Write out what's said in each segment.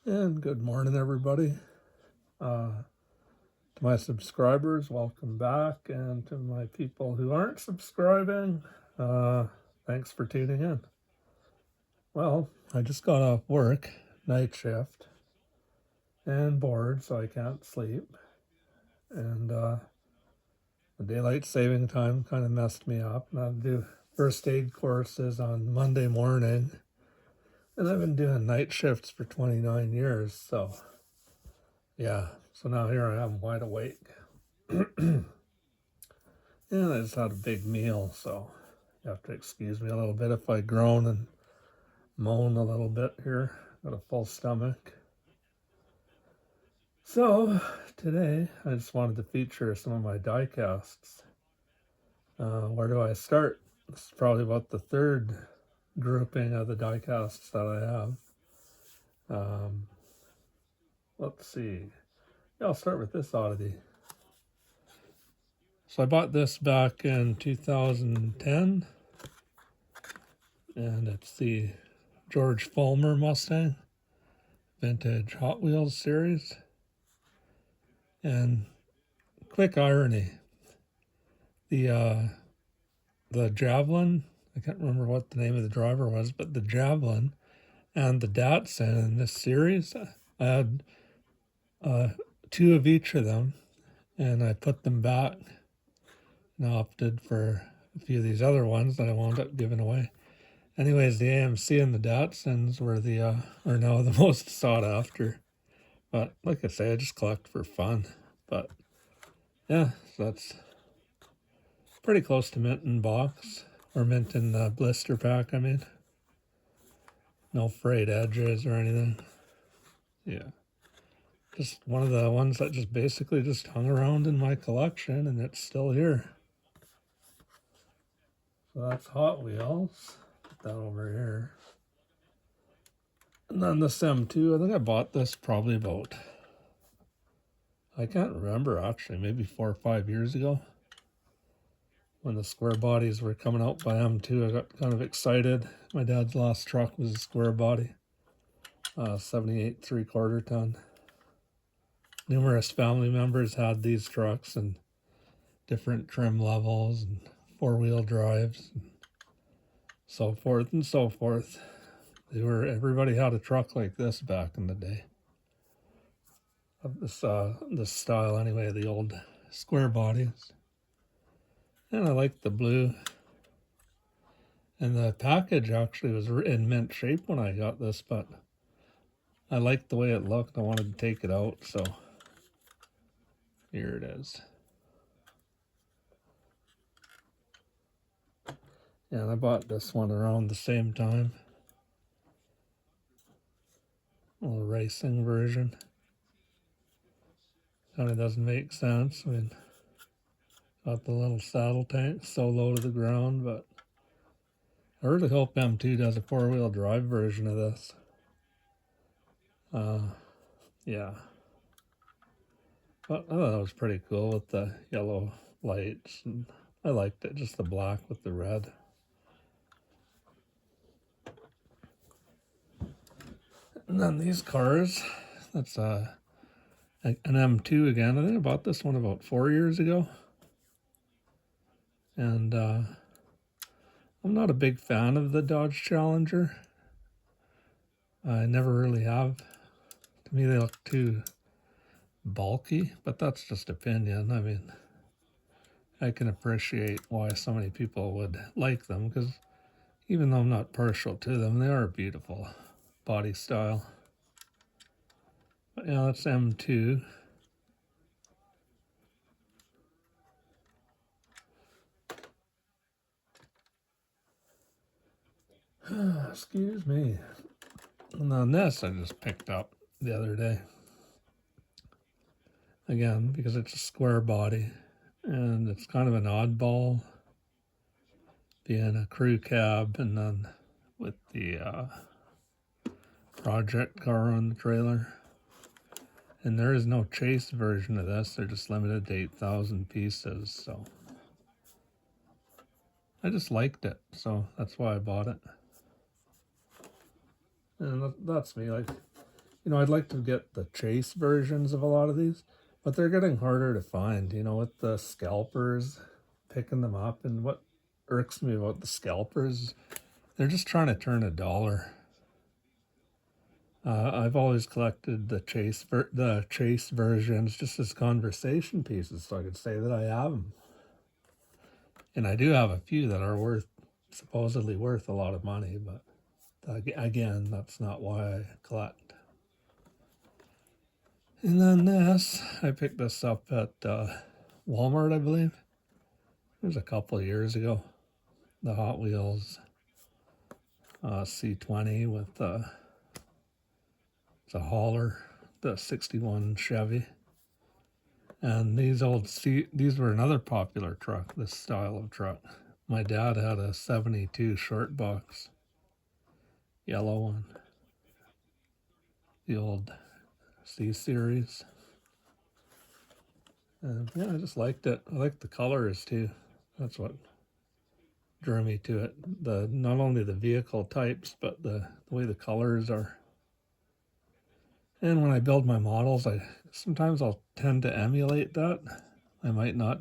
And good morning, everybody. To my subscribers, welcome back. And to my people who aren't subscribing, thanks for tuning in. Well, I just got off work, night shift, and bored, so I can't sleep. And the daylight saving time kind of messed me up. And I had to do first aid courses on Monday morning. And I've been doing night shifts for 29 years, so yeah. So now here I am, wide awake. And I just had a big meal, so you have to excuse me a little bit if I groan and moan a little bit here. Got a full stomach. So today I just wanted to feature some of my diecasts. Where do I start? This is probably about the third grouping of the diecasts that I have. Let's see. Yeah, I'll start with this oddity. So I bought this back in 2010, and it's the George Fulmer Mustang Vintage Hot Wheels series. And quick irony, the Javelin, I can't remember what the name of the driver was, but the Javelin and the Datsun in this series, I had two of each of them, and I put them back and opted for a few of these other ones that I wound up giving away. Anyways, the AMC and the Datsuns were are now the most sought after. But like I say, I just collect for fun. But yeah, so that's pretty close to mint in box, or mint in blister pack, I mean. No frayed edges or anything. Yeah. Just one of the ones that just basically just hung around in my collection, and it's still here. So that's Hot Wheels. Put that over here. And then this M2, I think I bought this probably about, I can't remember actually, maybe 4 or 5 years ago. When the square bodies were coming out by M2, I got kind of excited. My dad's last truck was a square body, 78 3/4 ton. Numerous family members had these trucks and different trim levels and 4-wheel drives and so forth and so forth. Everybody had a truck like this back in the day. Of this style anyway, the old square bodies. And I liked the blue. And the package actually was in mint shape when I got this, but I liked the way it looked. I wanted to take it out, so here it is. And I bought this one around the same time. A little racing version. Kind of doesn't make sense. I mean, got the little saddle tank so low to the ground, but I really hope M2 does a 4-wheel drive version of this. Yeah. But I thought that was pretty cool with the yellow lights, and I liked it, just the black with the red. And then these cars, that's an M2 again. I think I bought this one about 4 years ago. And I'm not a big fan of the Dodge Challenger. I never really have. To me, they look too bulky, but that's just opinion. I mean, I can appreciate why so many people would like them, because even though I'm not partial to them, they are beautiful body style. But yeah, that's M2. Excuse me. And then this I just picked up the other day. Again, because it's a square body, and it's kind of an oddball, being a crew cab and then with the project car on the trailer. And there is no chase version of this. They're just limited to 8,000 pieces, so I just liked it, so that's why I bought it. And that's me. Like, I'd like to get the chase versions of a lot of these, but they're getting harder to find, with the scalpers picking them up. And what irks me about the scalpers, they're just trying to turn a dollar. I've always collected the chase versions just as conversation pieces, so I could say that I have them. And I do have a few that are supposedly worth a lot of money, but again, that's not why I collect. And then I picked this up at Walmart, I believe. It was a couple of years ago. The Hot Wheels C20 with it's a hauler, the 61 Chevy. And these were another popular truck, this style of truck. My dad had a 72 short box, yellow one, the old C-Series. And yeah, I just liked it. I liked the colors too. That's what drew me to it. Not only the vehicle types, but the way the colors are. And when I build my models, sometimes I'll tend to emulate that. It might not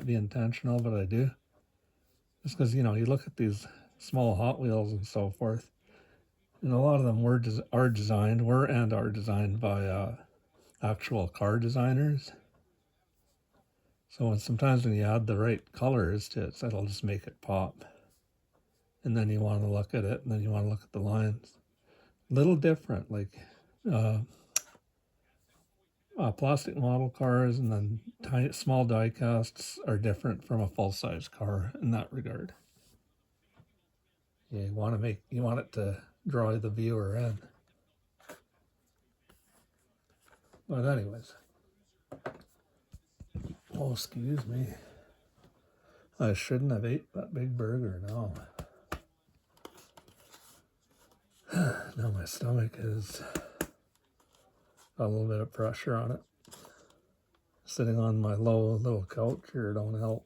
be intentional, but I do. Just because, you look at these small Hot Wheels and so forth, and a lot of them are designed by actual car designers. So sometimes when you add the right colors to it, that'll just make it pop. And then you want to look at it, and then you want to look at the lines. Little different, like plastic model cars and then small die casts are different from a full-size car in that regard. You want it to draw the viewer in. But anyways, oh, excuse me. I shouldn't have ate that big burger. No. Now my stomach has got a little bit of pressure on it. Sitting on my low little couch here don't help.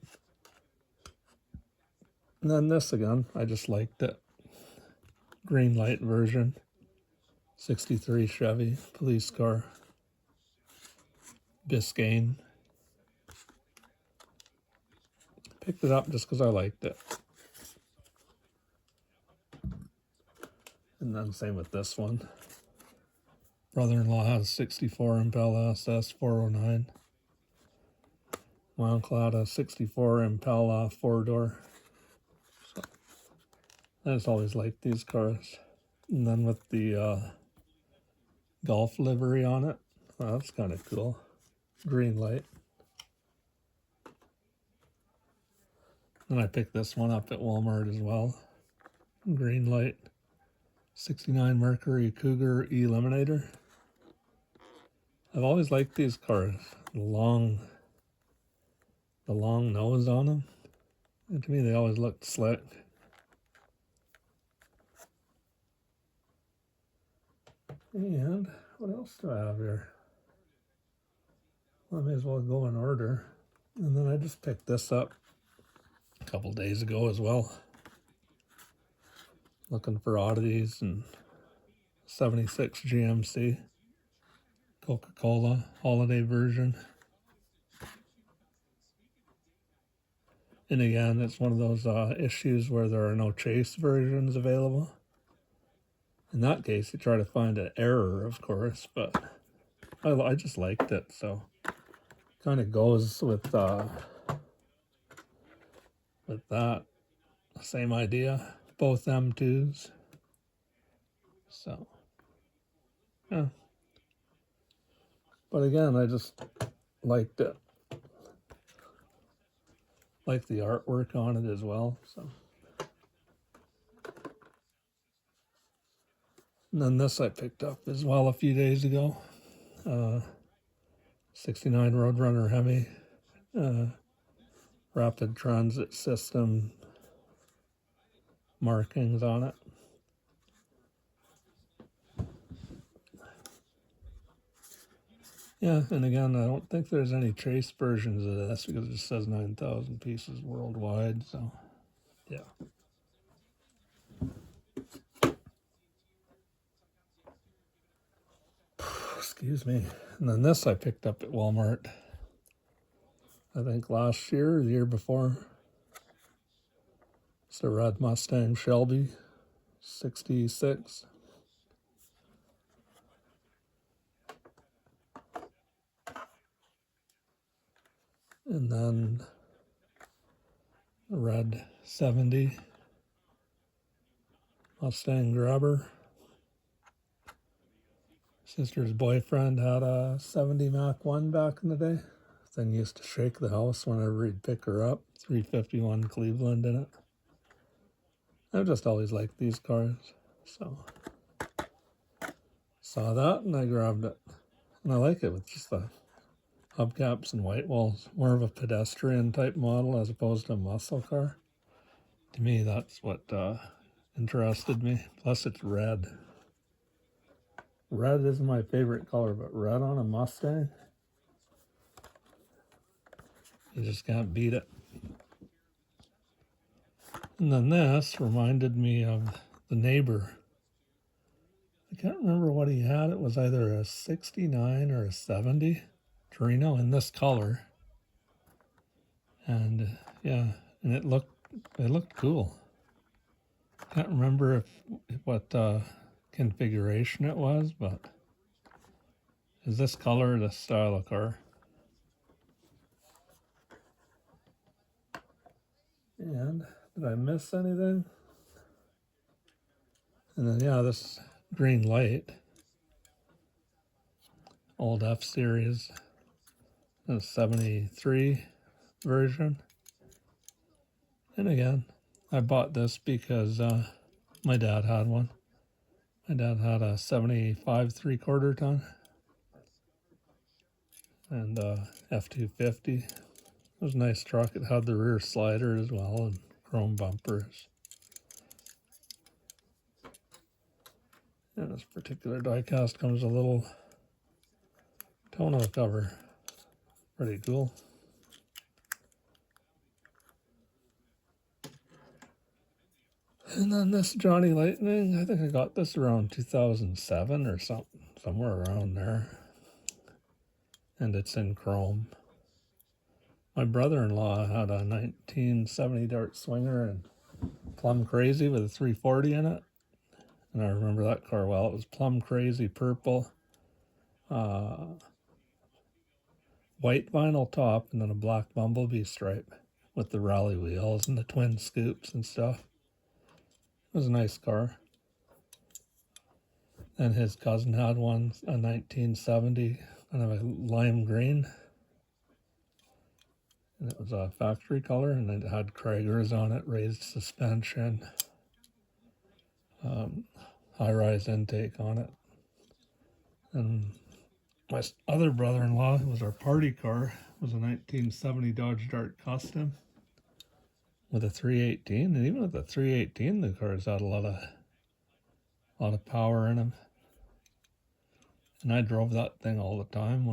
And then this again, I just liked it. Greenlight version. 63 Chevy police car. Biscayne. Picked it up just because I liked it. And then same with this one. Brother-in-law has 64 Impel SS 409. My uncle had a 64 Impel 4-door. So I just always liked these cars. And then with the Golf livery on it, that's kind of cool. Greenlight. And I picked this one up at Walmart as well. Greenlight 69 Mercury Cougar Eliminator. I've always liked these cars. The long nose on them. And to me, they always looked slick. And what else do I have here? Well, I may as well go in order. And then I just picked this up a couple days ago as well. Looking for oddities, and 76 GMC Coca-Cola holiday version. And again, it's one of those issues where there are no chase versions available. In that case, you try to find an error, of course, but I just liked it, so kind of goes with that. Same idea, both M2s. So, yeah. But again, I just liked it. Like the artwork on it as well, so. And then this I picked up as well a few days ago. 69 Roadrunner Hemi. Rapid transit system markings on it. Yeah, and again, I don't think there's any trace versions of this because it just says 9,000 pieces worldwide, so yeah. Excuse me. And then this I picked up at Walmart, I think last year or the year before. It's a red Mustang Shelby 66. And then a red 70 Mustang Grabber. Sister's boyfriend had a 70 Mach 1 back in the day. Thing used to shake the house whenever he'd pick her up. 351 Cleveland in it. I've just always liked these cars. So saw that and I grabbed it. And I like it with just the hubcaps and white walls. More of a pedestrian type model as opposed to a muscle car. To me, that's what interested me. Plus it's red. Red is my favorite color, but red on a Mustang, you just can't beat it. And then this reminded me of the neighbor. I can't remember what he had. It was either a 69 or a 70 Torino in this color. And yeah, and it looked cool. Can't remember what configuration it was, but is this color the style of car? And did I miss anything? And then yeah, this Greenlight, old F series, the 73 version. And again, I bought this because my dad had one. My dad had a 75 3/4 ton and F-250. It was a nice truck. It had the rear slider as well and chrome bumpers. And this particular diecast comes a little tonneau cover. Pretty cool. And then this Johnny Lightning, I think I got this around 2007 or something, somewhere around there. And it's in chrome. My brother-in-law had a 1970 Dart Swinger and Plum Crazy with a 340 in it. And I remember that car well. It was Plum Crazy purple, white vinyl top, and then a black Bumblebee stripe with the rally wheels and the twin scoops and stuff. It was a nice car. And his cousin had one, a 1970, kind of a lime green. And it was a factory color, and it had Kragers on it, raised suspension, high-rise intake on it. And my other brother-in-law, who was our party car, was a 1970 Dodge Dart Custom with a 318. And even with the 318, the cars had a lot of power in them. And I drove that thing all the time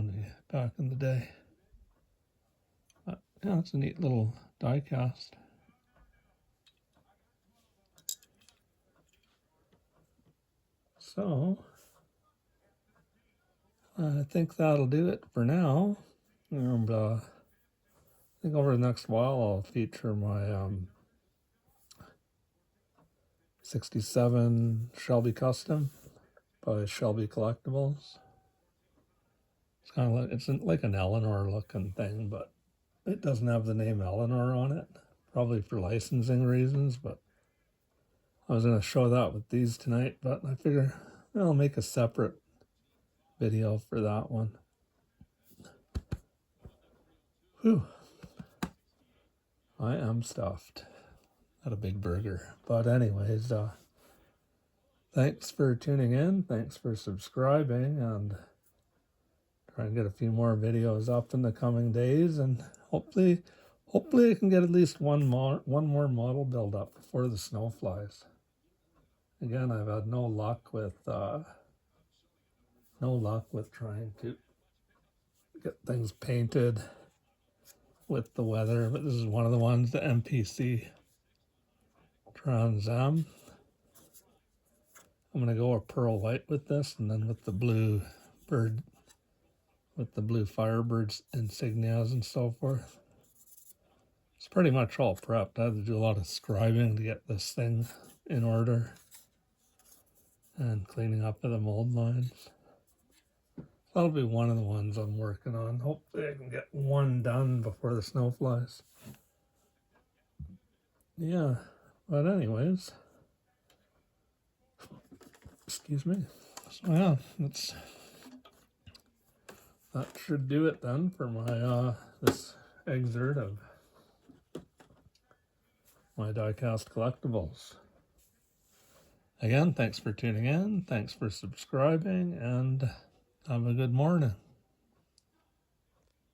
back in the day. But yeah, it's a neat little diecast. So I think that'll do it for now. And I think over the next while I'll feature my 67 Shelby Custom by Shelby Collectibles. It's kind of like an Eleanor looking thing, but it doesn't have the name Eleanor on it, probably for licensing reasons. But I was going to show that with these tonight, but I figure I'll make a separate video for that one. Whew. I am stuffed. Had a big burger. But anyways, thanks for tuning in. Thanks for subscribing, and try and get a few more videos up in the coming days, and hopefully I can get at least one more model build up before the snow flies. Again, I've had no luck with trying to get things painted with the weather, but this is one of the ones, the MPC Trans Am. I'm going to go a pearl white with this, and then with the blue bird with the blue Firebirds insignias and so forth. It's pretty much all prepped. I had to do a lot of scribing to get this thing in order and cleaning up of the mold lines. That'll be one of the ones I'm working on. Hopefully I can get one done before the snow flies. Yeah, but anyways, excuse me. So yeah, that should do it then for my this excerpt of my Diecast collectibles. Again, thanks for tuning in, thanks for subscribing, and have a good morning.